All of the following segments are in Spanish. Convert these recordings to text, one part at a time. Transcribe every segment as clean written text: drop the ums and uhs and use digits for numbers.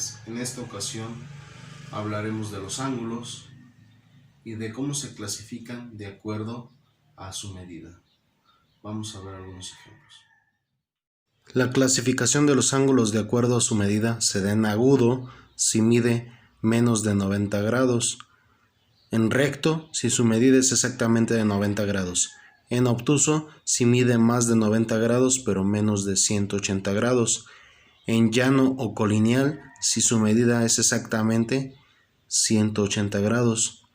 días. En esta ocasión hablaremos de los ángulos y de cómo se clasifican de acuerdo a su medida. Vamos a ver algunos ejemplos. La clasificación de los ángulos de acuerdo a su medida se da en agudo si mide menos de 90 grados, en recto si su medida es exactamente de 90 grados, en obtuso si mide más de 90 grados pero menos de 180 grados, en llano o colineal si su medida es exactamente 180 grados.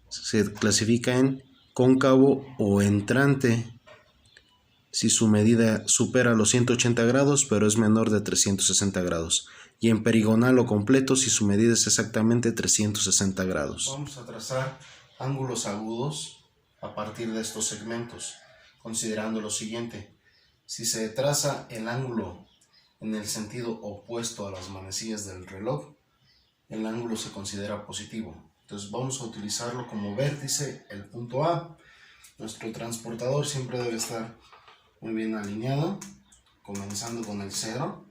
Se clasifica en cóncavo o entrante si su medida supera los 180 grados pero es menor de 360 grados, y en perigonal o completo si su medida es exactamente 360 grados. Vamos a trazar ángulos agudos a partir de estos segmentos, considerando lo siguiente: si se traza el ángulo en el sentido opuesto a las manecillas del reloj, el ángulo se considera positivo. Entonces vamos a utilizarlo como vértice, el punto A. Nuestro transportador siempre debe estar muy bien alineado, comenzando con el 0.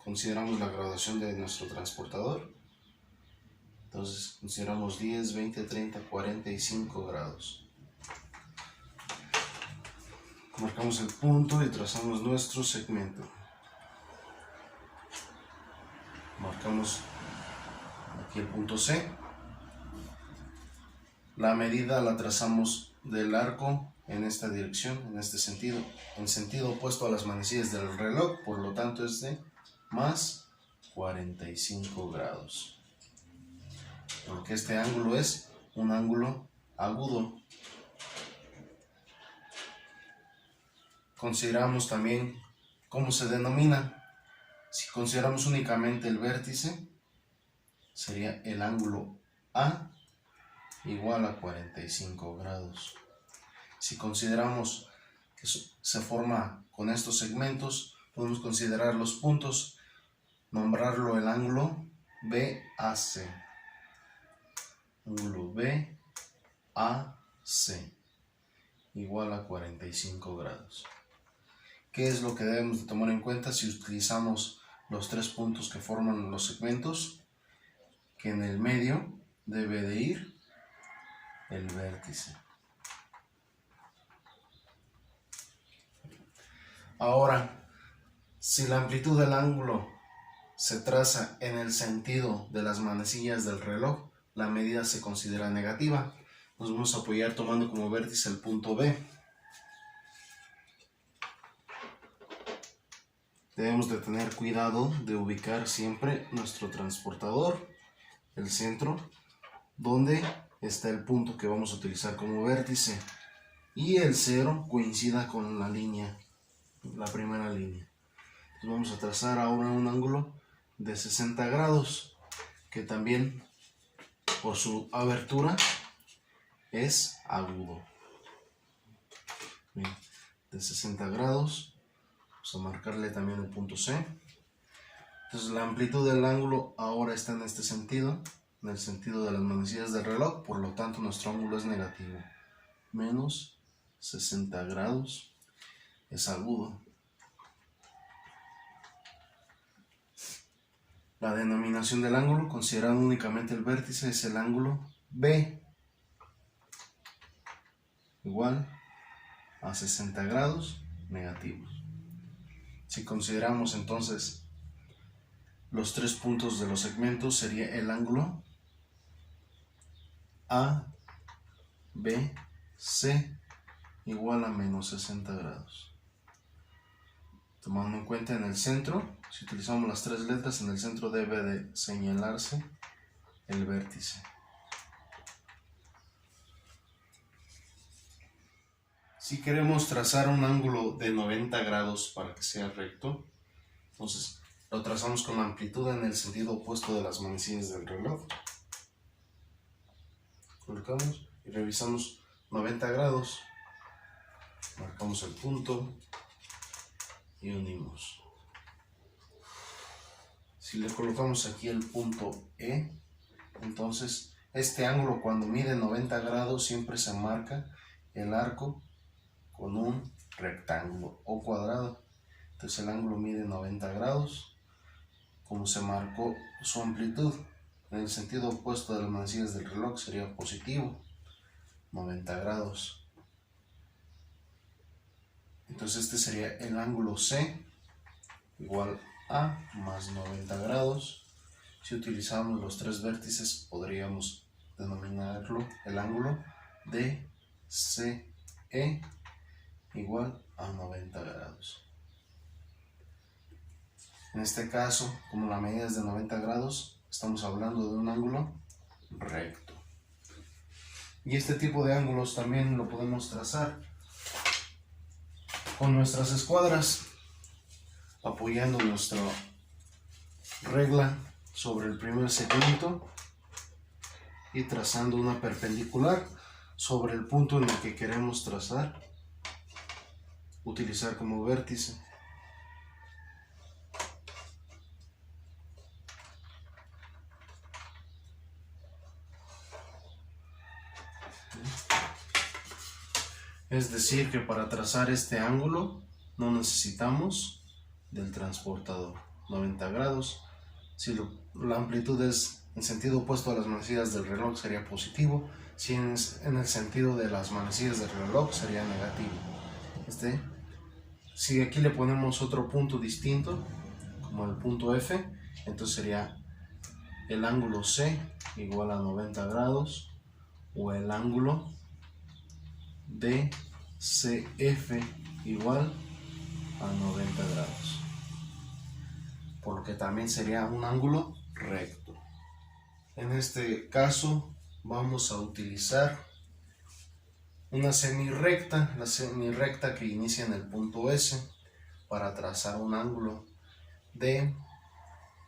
Consideramos la graduación de nuestro transportador. Entonces consideramos 10, 20, 30, 45 grados. Marcamos el punto y trazamos nuestro segmento. Marcamos aquí el punto C. La medida la trazamos del arco en esta dirección, en este sentido, en sentido opuesto a las manecillas del reloj, por lo tanto es de más 45 grados. Porque este ángulo es un ángulo agudo. Consideramos también cómo se denomina. Si consideramos únicamente el vértice, sería el ángulo A igual a 45 grados. Si consideramos que se forma con estos segmentos, podemos considerar los puntos, nombrarlo el ángulo BAC. Ángulo BAC igual a 45 grados. ¿Qué es lo que debemos de tomar en cuenta si utilizamos los tres puntos que forman los segmentos? Que en el medio debe de ir el vértice. Ahora, si la amplitud del ángulo se traza en el sentido de las manecillas del reloj, la medida se considera negativa. Nos vamos a apoyar tomando como vértice el punto B. Debemos de tener cuidado de ubicar siempre nuestro transportador, el centro, donde está el punto que vamos a utilizar como vértice, y el 0 coincida con la línea, la primera línea. Entonces vamos a trazar ahora un ángulo de 60 grados, que también por su abertura es agudo. Bien, de 60 grados. Vamos a marcarle también el punto C. Entonces la amplitud del ángulo ahora está en este sentido, en el sentido de las manecillas del reloj, por lo tanto nuestro ángulo es negativo. Menos 60 grados es agudo. La denominación del ángulo, considerando únicamente el vértice, es el ángulo B, igual a 60 grados negativos. Si consideramos entonces los tres puntos de los segmentos, sería el ángulo ABC igual a menos 60 grados. Tomando en cuenta en el centro, si utilizamos las tres letras, en el centro debe de señalarse el vértice. Si queremos trazar un ángulo de 90 grados para que sea recto, entonces lo trazamos con la amplitud en el sentido opuesto de las manecillas del reloj. Colocamos y revisamos 90 grados. Marcamos el punto y unimos. Si le colocamos aquí el punto E, entonces este ángulo cuando mide 90 grados siempre se marca el arco con un rectángulo o cuadrado. Entonces el ángulo mide 90 grados. como se marcó su amplitud en el sentido opuesto de las manecillas del reloj, sería positivo, 90 grados. Entonces este sería el ángulo C igual a más 90 grados. Si utilizamos los tres vértices, podríamos denominarlo el ángulo DCE igual a 90 grados. En este caso, como la medida es de 90 grados, estamos hablando de un ángulo recto. Y este tipo de ángulos también lo podemos trazar con nuestras escuadras, apoyando nuestra regla sobre el primer segmento y trazando una perpendicular sobre el punto en el que queremos trazar, utilizar como vértice. Es decir, que para trazar este ángulo no necesitamos del transportador. 90 grados. Si la amplitud es en sentido opuesto a las manecillas del reloj, sería positivo. Si es en el sentido de las manecillas del reloj, sería negativo. Si aquí le ponemos otro punto distinto, como el punto F, entonces sería el ángulo C igual a 90 grados, o el ángulo DCF igual a 90 grados, por lo que también sería un ángulo recto. En este caso vamos a utilizar una semirrecta, la semirrecta que inicia en el punto S, para trazar un ángulo de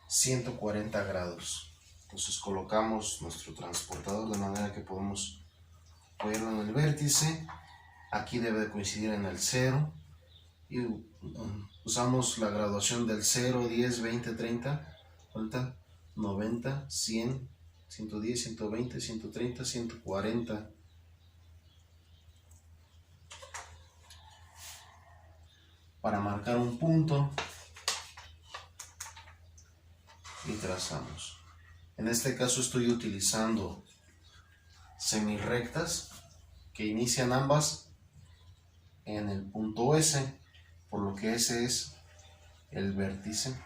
140 grados. Entonces colocamos nuestro transportador de manera que podemos apoyarlo en el vértice. Aquí debe de coincidir en el 0 y usamos la graduación del 0, 10, 20, 30, 90, 100, 110, 120, 130, 140. Para marcar un punto y trazamos. En este caso estoy utilizando semirrectas que inician ambas en el punto S, por lo que ese es el vértice.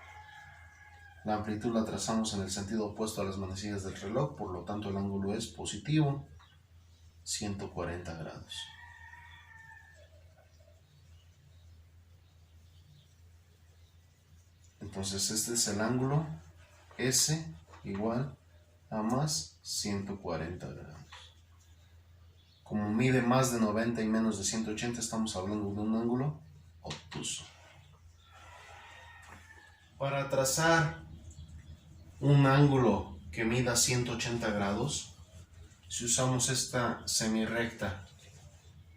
La amplitud la trazamos en el sentido opuesto a las manecillas del reloj, por lo tanto el ángulo es positivo, 140 grados. Entonces este es el ángulo S igual a más 140 grados. Como mide más de 90 y menos de 180, estamos hablando de un ángulo obtuso. Para trazar un ángulo que mida 180 grados, si usamos esta semirrecta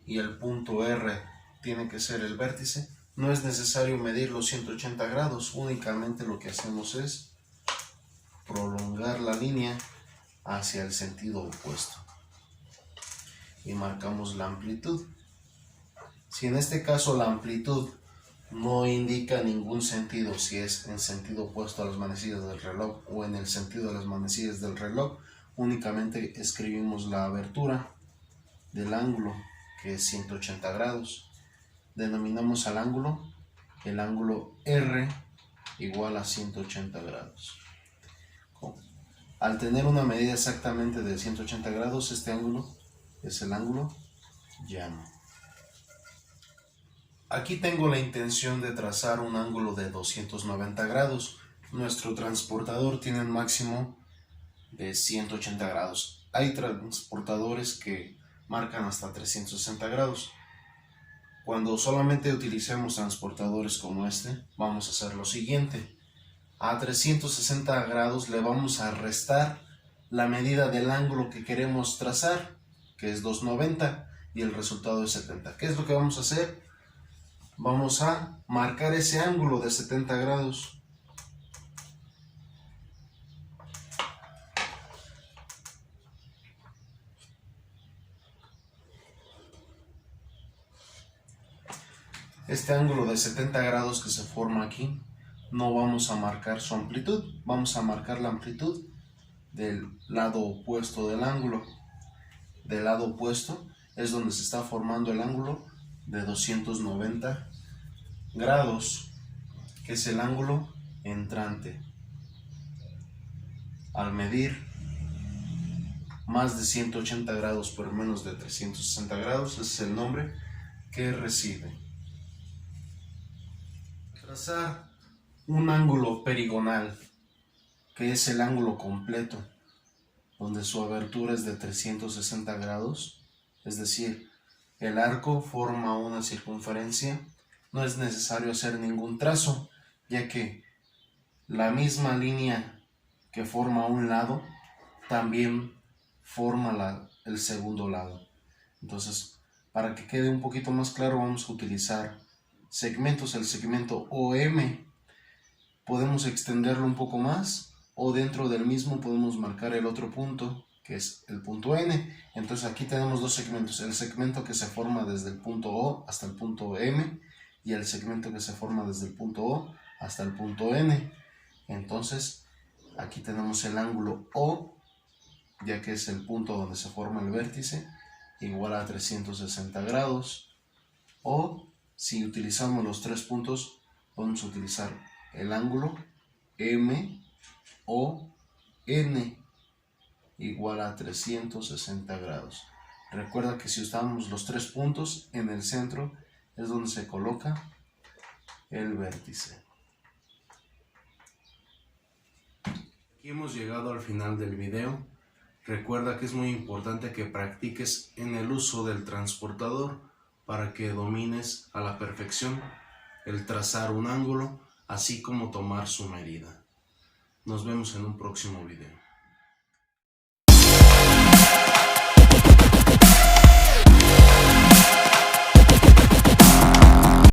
y el punto R tiene que ser el vértice, no es necesario medir los 180 grados, únicamente lo que hacemos es prolongar la línea hacia el sentido opuesto y marcamos la amplitud. Si en este caso la amplitud no indica ningún sentido, si es en sentido opuesto a las manecillas del reloj o en el sentido de las manecillas del reloj, únicamente escribimos la abertura del ángulo, que es 180 grados. Denominamos al ángulo el ángulo R igual a 180 grados. Al tener una medida exactamente de 180 grados, este ángulo es el ángulo llano. Aquí tengo la intención de trazar un ángulo de 290 grados. Nuestro transportador tiene un máximo de 180 grados. Hay transportadores que marcan hasta 360 grados. Cuando solamente utilicemos transportadores como este, vamos a hacer lo siguiente. A 360 grados le vamos a restar la medida del ángulo que queremos trazar, que es 290, y el resultado es 70. ¿Qué es lo que vamos a hacer? Vamos a marcar ese ángulo de 70 grados. Este ángulo de 70 grados que se forma aquí, no vamos a marcar su amplitud, vamos a marcar la amplitud del lado opuesto del ángulo. Del lado opuesto es donde se está formando el ángulo de 290 grados, que es el ángulo entrante. Al medir más de 180 grados por menos de 360 grados, ese es el nombre que recibe. Trazar un ángulo perigonal, que es el ángulo completo, donde su abertura es de 360 grados, es decir, el arco forma una circunferencia. No es necesario hacer ningún trazo, ya que la misma línea que forma un lado también forma el segundo lado. Entonces, para que quede un poquito más claro, vamos a utilizar segmentos. El segmento OM podemos extenderlo un poco más, o dentro del mismo podemos marcar el otro punto, que es el punto N. Entonces aquí tenemos dos segmentos: el segmento que se forma desde el punto O hasta el punto M, y el segmento que se forma desde el punto O hasta el punto N. Entonces aquí tenemos el ángulo O, ya que es el punto donde se forma el vértice, igual a 360 grados. O si utilizamos los tres puntos, vamos a utilizar el ángulo MON, igual a 360 grados. Recuerda que si usamos los tres puntos, en el centro es donde se coloca el vértice. Aquí hemos llegado al final del video. Recuerda que es muy importante que practiques en el uso del transportador para que domines a la perfección el trazar un ángulo, así como tomar su medida. Nos vemos en un próximo video.